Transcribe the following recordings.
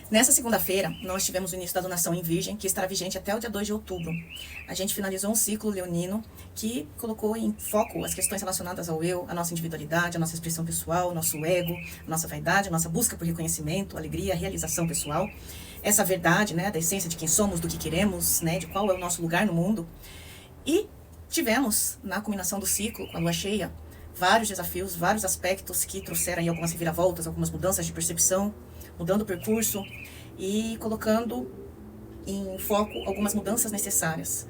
Nessa segunda-feira, nós tivemos o início da lunação em Virgem, que estará vigente até o dia 2 de outubro. A gente finalizou um ciclo leonino que colocou em foco as questões relacionadas ao eu, a nossa individualidade, a nossa expressão pessoal, o nosso ego, a nossa vaidade, a nossa busca por reconhecimento, alegria, realização pessoal. Essa verdade, né, da essência de quem somos, do que queremos, né, de qual é o nosso lugar no mundo. E tivemos, na culminação do ciclo, com a lua cheia, vários desafios, vários aspectos que trouxeram aí algumas reviravoltas, algumas mudanças de percepção, mudando o percurso e colocando em foco algumas mudanças necessárias.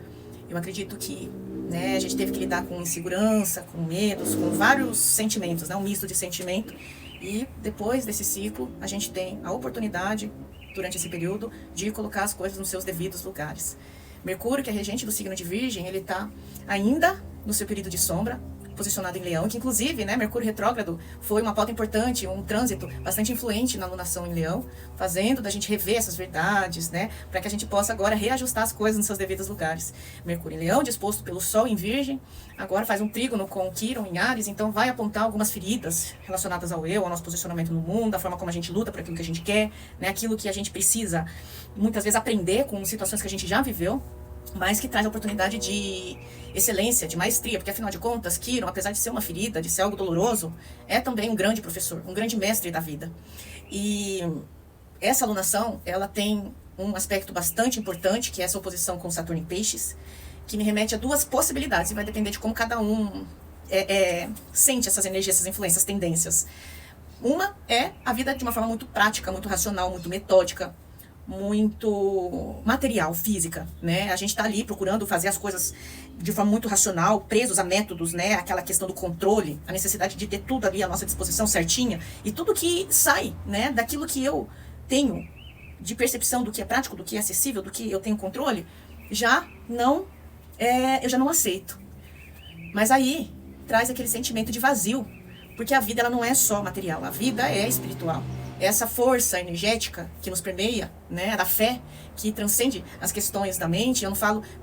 Eu acredito que, né, a gente teve que lidar com insegurança, com medos, com vários sentimentos, né, um misto de sentimento. E depois desse ciclo, a gente tem a oportunidade, durante esse período, de colocar as coisas nos seus devidos lugares. Mercúrio, que é regente do signo de Virgem, ele está ainda no seu período de sombra, posicionado em Leão, que inclusive, né, Mercúrio retrógrado foi uma pauta importante, um trânsito bastante influente na lunação em Leão, fazendo da gente rever essas verdades, né, para que a gente possa agora reajustar as coisas nos seus devidos lugares. Mercúrio em Leão, disposto pelo Sol em Virgem, agora faz um trígono com Quirón em Áries, então vai apontar algumas feridas relacionadas ao eu, ao nosso posicionamento no mundo, a forma como a gente luta por aquilo que a gente quer, né, aquilo que a gente precisa muitas vezes aprender com situações que a gente já viveu, mas que traz a oportunidade de excelência, de maestria, porque afinal de contas, Quirón, apesar de ser uma ferida, de ser algo doloroso, é também um grande professor, um grande mestre da vida. E essa alunação, ela tem um aspecto bastante importante, que é essa oposição com Saturno em Peixes, que me remete a duas possibilidades, e vai depender de como cada um sente essas energias, essas influências, tendências. Uma é a vida de uma forma muito prática, muito racional, muito metódica, muito material, física, né? A gente tá ali procurando fazer as coisas de forma muito racional, presos a métodos, né? Aquela questão do controle, a necessidade de ter tudo ali à nossa disposição certinha, e tudo que sai, né, daquilo que eu tenho de percepção do que é prático, do que é acessível, do que eu tenho controle, eu já não aceito. Mas aí traz aquele sentimento de vazio, porque a vida ela não é só material, a vida é espiritual. Essa força energética que nos permeia, né, da fé, que transcende as questões da mente, não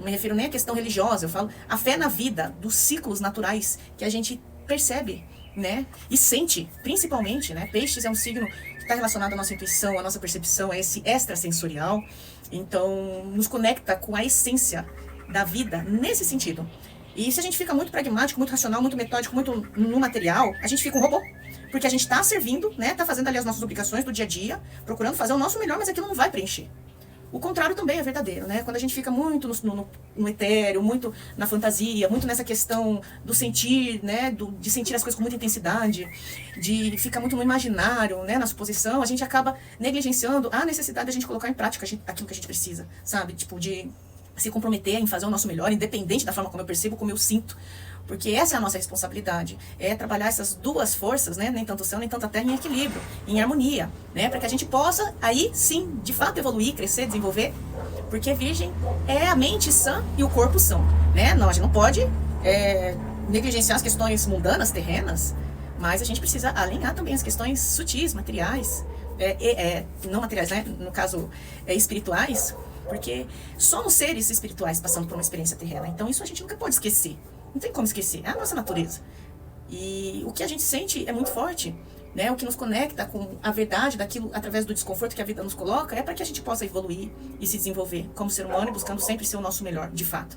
me refiro nem à questão religiosa, eu falo a fé na vida, dos ciclos naturais que a gente percebe, né, e sente, principalmente, né, Peixes é um signo que está relacionado à nossa intuição, à nossa percepção, a esse extrasensorial, então nos conecta com a essência da vida nesse sentido. E se a gente fica muito pragmático, muito racional, muito metódico, muito no material, a gente fica um robô. Porque a gente está servindo, né, tá fazendo ali as nossas obrigações do dia a dia, procurando fazer o nosso melhor, mas aquilo não vai preencher. O contrário também é verdadeiro, né? Quando a gente fica muito no etéreo, muito na fantasia, muito nessa questão do sentir, né, de sentir as coisas com muita intensidade, de ficar muito no imaginário, né, na suposição, a gente acaba negligenciando a necessidade de a gente colocar em prática aquilo que a gente precisa, sabe? Tipo, de se comprometer em fazer o nosso melhor, independente da forma como eu percebo, como eu sinto. Porque essa é a nossa responsabilidade, é trabalhar essas duas forças, né, nem tanto o céu, nem tanto a terra, em equilíbrio, em harmonia, né, para que a gente possa, aí sim, de fato evoluir, crescer, desenvolver, porque Virgem é a mente sã e o corpo são, né, não, a gente não pode negligenciar as questões mundanas, terrenas, mas a gente precisa alinhar também as questões sutis, materiais, não materiais, né, no caso, espirituais, porque somos seres espirituais passando por uma experiência terrena, então isso a gente nunca pode esquecer. Não tem como esquecer, é a nossa natureza. E o que a gente sente é muito forte, né? O que nos conecta com a verdade daquilo, através do desconforto que a vida nos coloca, é para que a gente possa evoluir e se desenvolver como ser humano, buscando sempre ser o nosso melhor, de fato.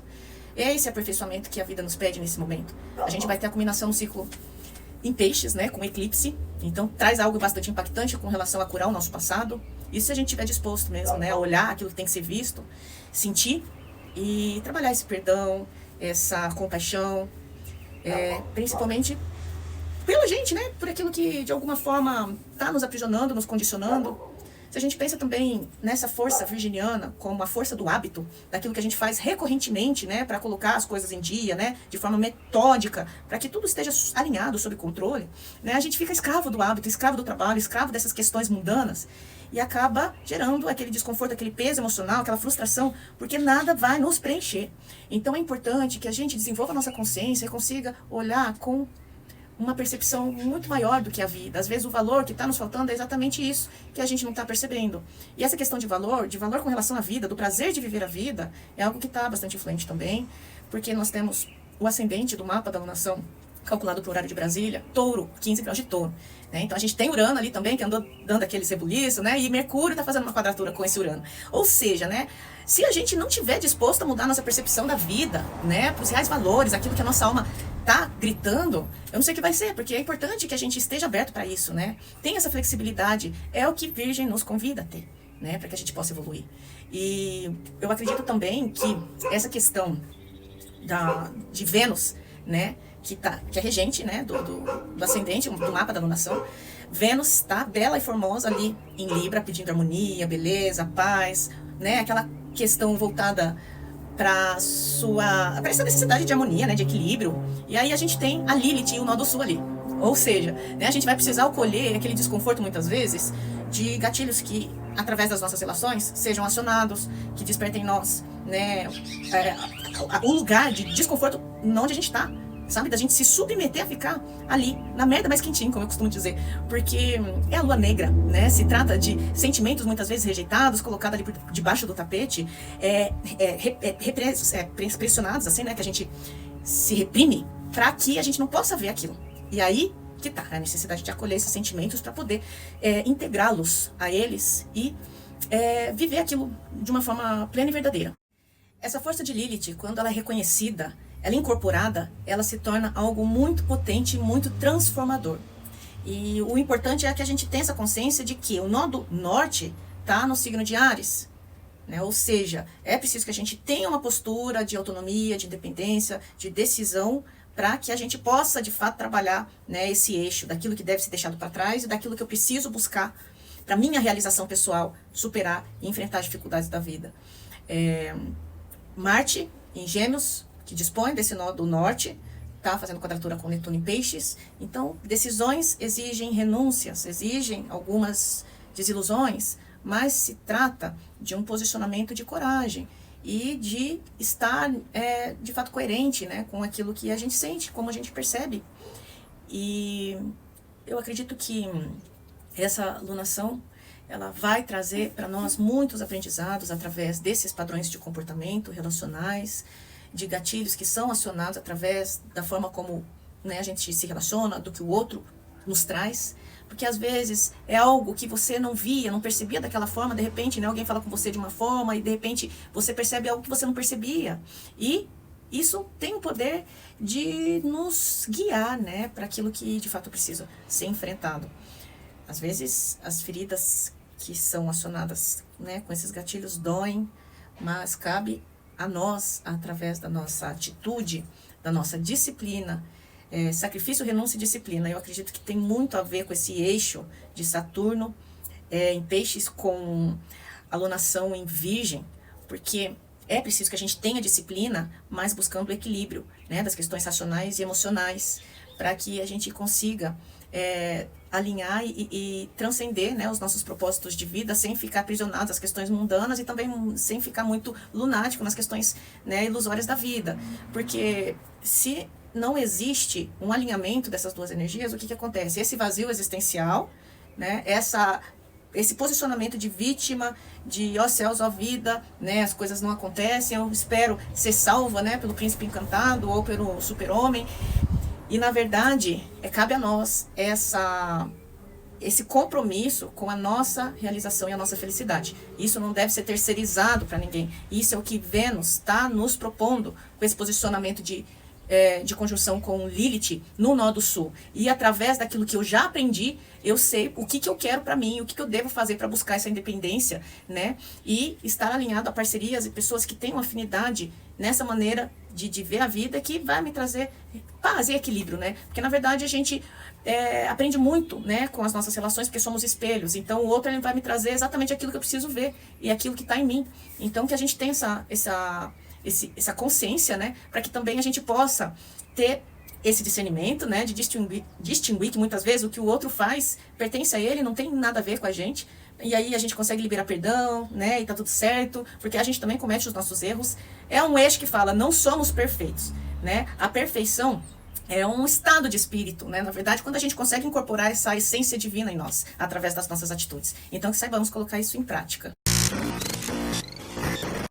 É esse aperfeiçoamento que a vida nos pede nesse momento. A gente vai ter a culminação no ciclo em Peixes, né? Com eclipse. Então traz algo bastante impactante com relação a curar o nosso passado. E se a gente estiver disposto mesmo, né? A olhar aquilo que tem que ser visto, sentir e trabalhar esse perdão, essa compaixão, principalmente pela gente, né? Por aquilo que de alguma forma está nos aprisionando, nos condicionando. Se a gente pensa também nessa força virginiana como a força do hábito, daquilo que a gente faz recorrentemente, né, para colocar as coisas em dia, né, de forma metódica, para que tudo esteja alinhado, sob controle, né, a gente fica escravo do hábito, escravo do trabalho, escravo dessas questões mundanas e acaba gerando aquele desconforto, aquele peso emocional, aquela frustração, porque nada vai nos preencher. Então é importante que a gente desenvolva a nossa consciência e consiga olhar com uma percepção muito maior do que a vida. Às vezes o valor que está nos faltando é exatamente isso, que a gente não está percebendo. E essa questão de valor com relação à vida, do prazer de viver a vida, é algo que está bastante influente também, porque nós temos o ascendente do mapa da lunação calculado para o horário de Brasília, touro, 15 graus de touro. Né? Então a gente tem Urano ali também, que andou dando aqueles rebuliços, né? E Mercúrio está fazendo uma quadratura com esse Urano. Ou seja, né? Se a gente não tiver disposto a mudar a nossa percepção da vida, né? Para os reais valores, aquilo que a nossa alma tá gritando, eu não sei o que vai ser, porque é importante que a gente esteja aberto para isso, né? Tem essa flexibilidade, é o que Virgem nos convida a ter, né? Para que a gente possa evoluir. E eu acredito também que essa questão de Vênus, né? Que é regente, né? Do ascendente, do mapa da lunação. Vênus está bela e formosa ali em Libra, pedindo harmonia, beleza, paz, né? Aquela questão voltada para essa necessidade de harmonia, né, de equilíbrio. E aí a gente tem a Lilith e o nó do sul ali. Ou seja, né, a gente vai precisar acolher aquele desconforto muitas vezes de gatilhos que, através das nossas relações, sejam acionados, que despertem em nós, né, o lugar de desconforto onde a gente está. Sabe, da gente se submeter a ficar ali, na merda mais quentinho, como eu costumo dizer. Porque é a lua negra, né? Se trata de sentimentos muitas vezes rejeitados, colocados ali por debaixo do tapete, pressionados, assim, né? Que a gente se reprime para que a gente não possa ver aquilo. E aí que tá a necessidade de acolher esses sentimentos para poder integrá-los a eles e viver aquilo de uma forma plena e verdadeira. Essa força de Lilith, quando ela é reconhecida, ela é incorporada, ela se torna algo muito potente, muito transformador. E o importante é que a gente tenha essa consciência de que o nó do norte está no signo de Áries. Né? Ou seja, é preciso que a gente tenha uma postura de autonomia, de independência, de decisão, para que a gente possa, de fato, trabalhar, né, esse eixo daquilo que deve ser deixado para trás e daquilo que eu preciso buscar para minha realização pessoal, superar e enfrentar as dificuldades da vida. Marte, em Gêmeos, que dispõe desse nó do norte, está fazendo quadratura com Netuno em Peixes. Então, decisões exigem renúncias, exigem algumas desilusões, mas se trata de um posicionamento de coragem e de estar, de fato, coerente, né, com aquilo que a gente sente, como a gente percebe. E eu acredito que essa lunação, ela vai trazer para nós muitos aprendizados através desses padrões de comportamento relacionais, de gatilhos que são acionados através da forma como, né, a gente se relaciona, do que o outro nos traz. Porque às vezes é algo que você não via, não percebia daquela forma, de repente, né, alguém fala com você de uma forma e de repente você percebe algo que você não percebia. E isso tem o poder de nos guiar, né, para aquilo que de fato precisa ser enfrentado. Às vezes as feridas que são acionadas, né, com esses gatilhos doem, mas cabe a nós, através da nossa atitude, da nossa disciplina, sacrifício, renúncia e disciplina. Eu acredito que tem muito a ver com esse eixo de Saturno em Peixes com alunação em Virgem, porque é preciso que a gente tenha disciplina, mas buscando o equilíbrio, né, das questões racionais e emocionais, para que a gente consiga alinhar e transcender, né, os nossos propósitos de vida sem ficar aprisionados às questões mundanas e também sem ficar muito lunático nas questões, né, ilusórias da vida. Porque se não existe um alinhamento dessas duas energias, o que acontece? Esse vazio existencial, né, esse posicionamento de vítima, de ó céus, ó vida, né, as coisas não acontecem, eu espero ser salva, né, pelo príncipe encantado ou pelo super-homem. E, na verdade, cabe a nós esse compromisso com a nossa realização e a nossa felicidade. Isso não deve ser terceirizado para ninguém. Isso é o que Vênus está nos propondo com esse posicionamento de conjunção com Lilith no nó do sul. E através daquilo que eu já aprendi, eu sei o que eu quero para mim, o que eu devo fazer para buscar essa independência, né? E estar alinhado a parcerias e pessoas que tenham afinidade nessa maneira de ver a vida, que vai me trazer paz e equilíbrio, né? Porque, na verdade, a gente aprende muito, né, com as nossas relações, porque somos espelhos. Então, o outro, ele vai me trazer exatamente aquilo que eu preciso ver e aquilo que está em mim. Então, que a gente tenha essa consciência, né, para que também a gente possa ter esse discernimento, né, de distinguir que muitas vezes o que o outro faz pertence a ele, não tem nada a ver com a gente. E aí a gente consegue liberar perdão, né, e tá tudo certo, porque a gente também comete os nossos erros. É um eixo que fala, não somos perfeitos, né? A perfeição é um estado de espírito, né? Na verdade, quando a gente consegue incorporar essa essência divina em nós, através das nossas atitudes. Então, que saibamos colocar isso em prática.